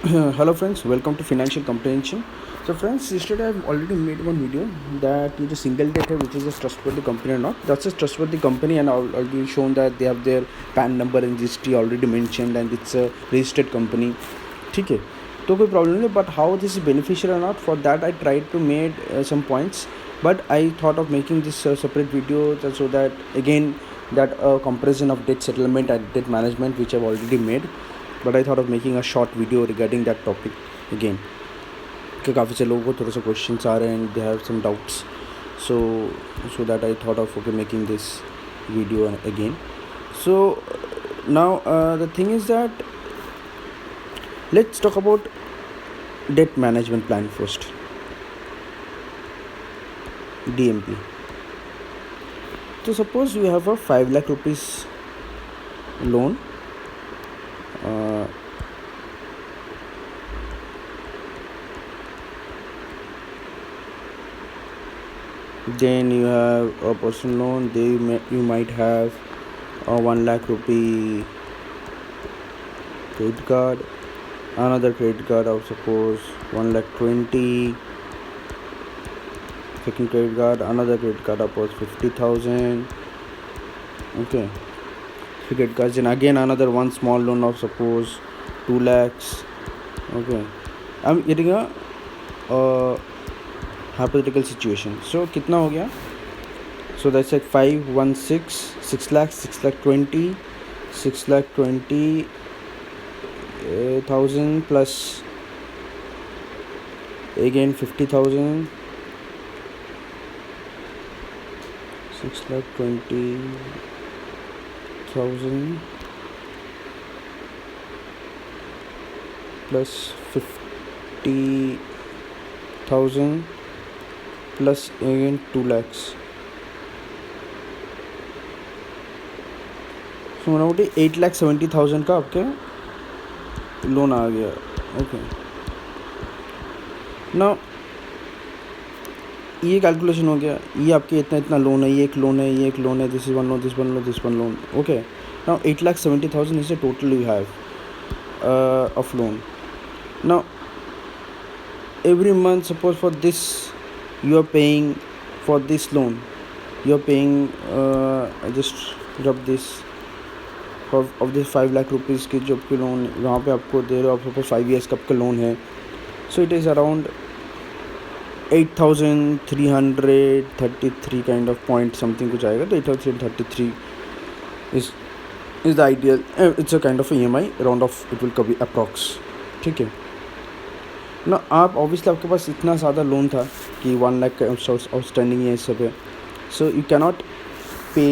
Hello friends, welcome to Financial Comprehension. So friends, yesterday I've already made one video that is a single data which is a trustworthy company or not. That's a trustworthy company and I've already shown that they have their PAN number and GST already mentioned and it's a registered company. ठीक है तो कोई problem नहीं but how this is beneficial और not for that I try to made some points but I thought of making this separate video so that again that comparison of debt settlement and debt management which I've already made but I thought of making a short video regarding that topic again क्योंकि काफ़ी से लोगों को थोड़े से questions आ रहे हैं and they have some doubts so that I thought of making this video again. So now the thing is that let's talk about debt management plan first. DMP. So suppose you have a 5 lakh rupees loan. Then you have a personal loan. You might have a 1 lakh rupee credit card, another credit card of suppose 1 lakh 20, second credit card, another credit card of 50,000. Okay, credit cards, and again another one small loan of suppose 2 lakhs. Okay, I'm getting a hypothetical situation. So कितना हो गया? So that's like 5, 1, 6, 6 lakhs, 6 lakh 20, 6 lakh 20,000 plus again 50,000, 6 lakh 20,000 plus 50,000 plus again 2 lakhs. So मोटामोटी 8,70,000 का आपके loan आ गया. Okay ना ये calculation हो गया. ये आपके इतना लोन है, ये एक लोन है, ये एक लोन है, this is one loan, this one loan, this one loan. Okay now 8,70,000 is the total you have of loan. Now every month suppose for this you are paying for this loan, you are paying just rub this of this 5 lakh rupees की जो आपकी loan वहाँ पे आपको दे रहे हो. आप suppose 5 years का आपका लोन है. So it is around 8,333 kind of point something कुछ आएगा. तो 8,333 is the ideal. It's a kind of EMI round of it will कभी अप्रॉक्स. ठीक है ना. आप ऑब्वियसली आपके पास इतना ज़्यादा लोन था कि 1 लाख आउटस्टैंडिंग है इस सब है. सो यू कैनॉट पे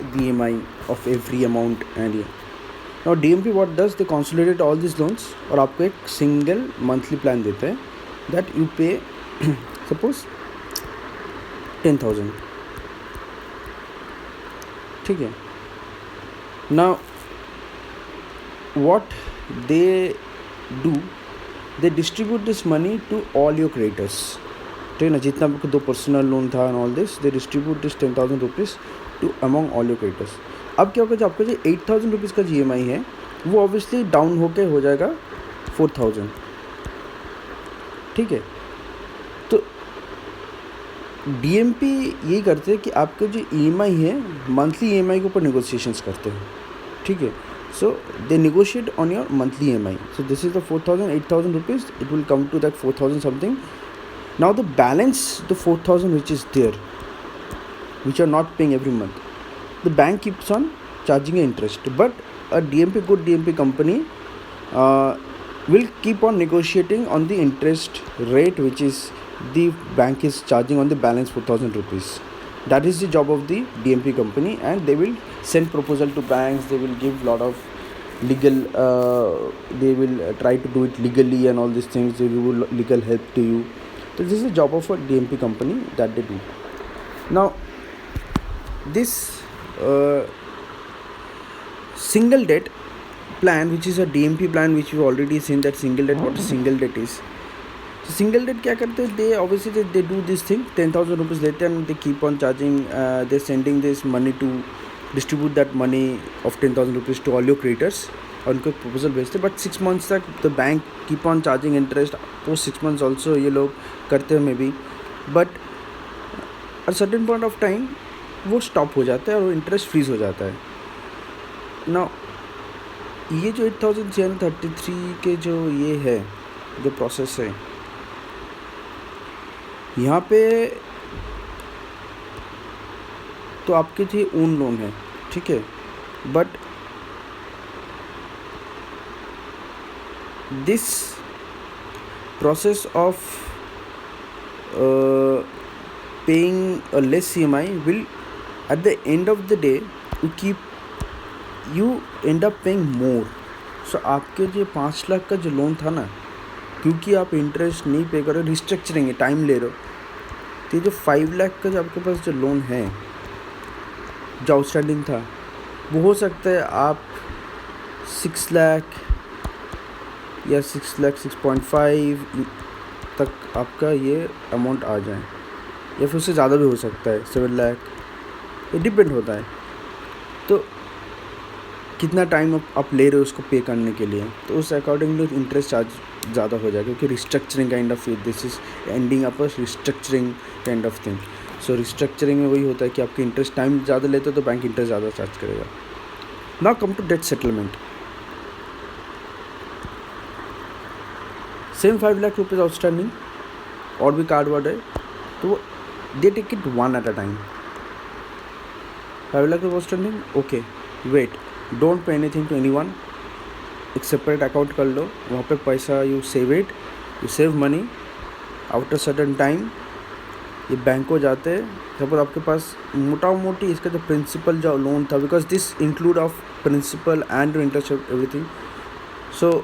the EMI of every amount and now DMP what does they consolidate all this loans और आपको एक सिंगल मंथली प्लान देते हैं दैट यू पे सपोज 10,000. ठीक है. Now what they do, they distribute this money to all your creditors. ठीक है ना. जितना आपको 2 पर्सनल लोन था and all this they distribute this 10,000 rupees to among all your creditors. अब क्या होगा, जो आपका जो 8,000 रुपीज़ का GMI है वो ऑब्वियसली डाउन होके हो जाएगा 4,000. ठीक है. तो DMP यही करते हैं कि आपके जो EMI है मंथली EMI के ऊपर नेगोशिएशंस करते हैं. ठीक है. So they negotiate on your monthly EMI. So this is the 4,000, 8,000 rupees. It will come to that 4,000 something. Now the balance, the 4,000 which is there, which are not paying every month, the bank keeps on charging interest. But a good DMP company will keep on negotiating on the interest rate which is the bank is charging on the balance 4,000 rupees. That is the job of the DMP company, and they will send proposal to banks. They will give lot of legal they will try to do it legally and all these things. They will legal help to you. So this is the job of a DMP company that they do. Now this single debt plan, which is a DMP plan, which we've already seen that single debt, what a single debt is. So single debt क्या करते हैं, they obviously they do this thing, 10,000 rupees लेते हैं and they keep on charging, they're sending this money to distribute that money of 10,000 rupees to all your creditors. और उनको एक proposal भेजते, but 6 months तक the bank keep on charging interest post 6 months also, ये लोग करते हैं may be, but at certain point of time वो स्टॉप हो जाता है और वो इंटरेस्ट फ्रीज हो जाता है ना। ये जो 8333 के जो ये है जो प्रोसेस है, यहाँ पे तो आपके लिए ओन लोन है, ठीक है, but this process of paying a less EMI will at the end of the day you end up paying more. सो आपके जो 5 लाख का जो लोन था ना, क्योंकि आप इंटरेस्ट नहीं पे कर रहे, रिस्ट्रक्चरिंग है, टाइम ले रहे हो, तो ये जो 5 लाख का जो आपके पास जो लोन है जो आउटस्टैंडिंग था, वो हो सकता है आप 6 लाख या 6 लाख 6.5 तक आपका ये अमाउंट आ जाए, या फिर उससे ज़्यादा भी हो सकता है, 7 लाख, ये डिपेंड होता है। तो कितना टाइम आप ले रहे हो उसको पे करने के लिए, तो उस अकॉर्डिंगली इंटरेस्ट चार्ज ज़्यादा हो जाएगा, क्योंकि restructuring kind of this is ending up restructuring kind of thing. So restructuring में वही होता है कि आपके इंटरेस्ट टाइम ज़्यादा लेते हो तो बैंक इंटरेस्ट ज़्यादा चार्ज करेगा। Now come to debt settlement. Same 5 lakh rupees outstanding और भी कार्ड वार्ड है, तो they take it one at a time. 5 lakh rupees outstanding, okay wait, don't pay anything to anyone, एक सेपरेट अकाउंट कर लो, वहाँ पे पैसा you save it, you save money, after certain time ये बैंक को जाते हैं। सपोज आपके पास मोटा मोटी इसका जो प्रिंसिपल जो लोन था, because this include of principal and interest everything, so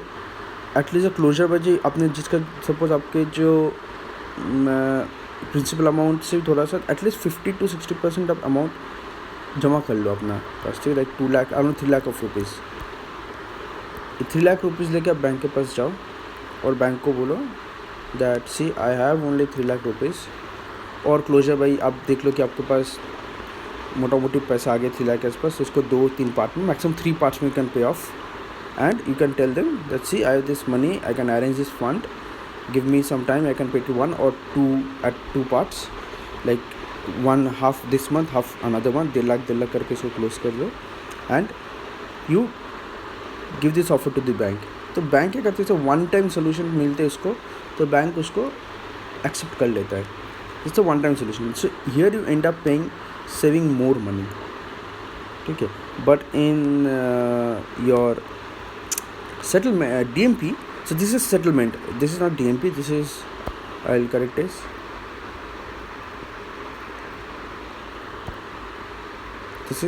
at least closure बजे आपने जिसका सपोज आपके जो प्रिंसिपल अमाउंट से थोड़ा सा एटलीस्ट 50 to 60% ऑफ अमाउंट जमा कर लो अपना पास, ठीक है, लाइक 2 लाख और 3 lakh of rupees. 3 lakh rupees लेके आप बैंक के पास जाओ और बैंक को बोलो that see I have only 3 lakh rupees, और क्लोजर भाई आप देख लो कि आपके पास मोटा मोटी पैसा आ गया 3 लाख के आसपास, उसको 2-3 पार्ट में, मैक्सिमम 3 पार्ट्स में you can pay of, and you can tell them that see I have this money, I can arrange this fund, give me some time, I can pay to 1 or 2 at 2 parts, like 1 half this month, half another month, 1.5 lakh करके इसको close कर दो, and you give this offer to the bank। तो bank क्या करते हैं, one time solution मिलते हैं उसको, तो बैंक उसको एक्सेप्ट कर लेता है, it's a one time solution. So here you and up paying saving more money, ठीक है, but in your settlement DMP, so this is settlement, this is not DMP, this is, I'll correct this, this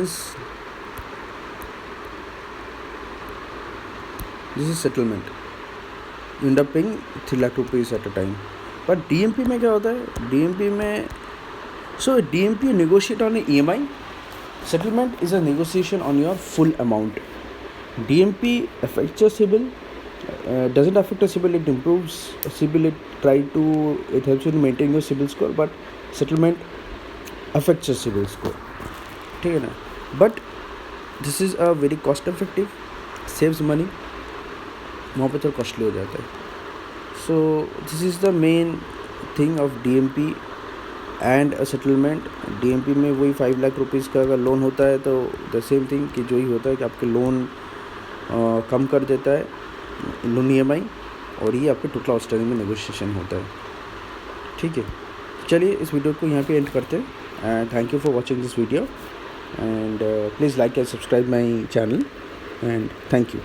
is settlement, you end up paying 3 lakh rupees at a time। but DMP में क्या होता है, DMP में so DMP negotiate on a EMI, settlement is a negotiation on your full amount। DMP affects your CIBIL, doesn't affect your CIBIL, it improves CIBIL, it helps you to maintain your CIBIL score, but settlement affects your CIBIL score, ठीक है ना। but this is a very cost effective, saves money, वहाँ पे थोड़ा costly हो जाता है। so this is the main thing of DMP and a settlement. DMP में वही 5 लाख रुपीज़ का अगर लोन होता है तो द सेम थिंग कि जो ही होता है कि आपके लोन कम कर देता है लोन EMI, और ये आपके टोटल आउटस्टैंडिंग में नेगोशिएशन होता है, ठीक है। चलिए इस वीडियो को यहाँ पे एंड करते हैं, and thank you for watching this video, and please like and subscribe my channel, and thank you.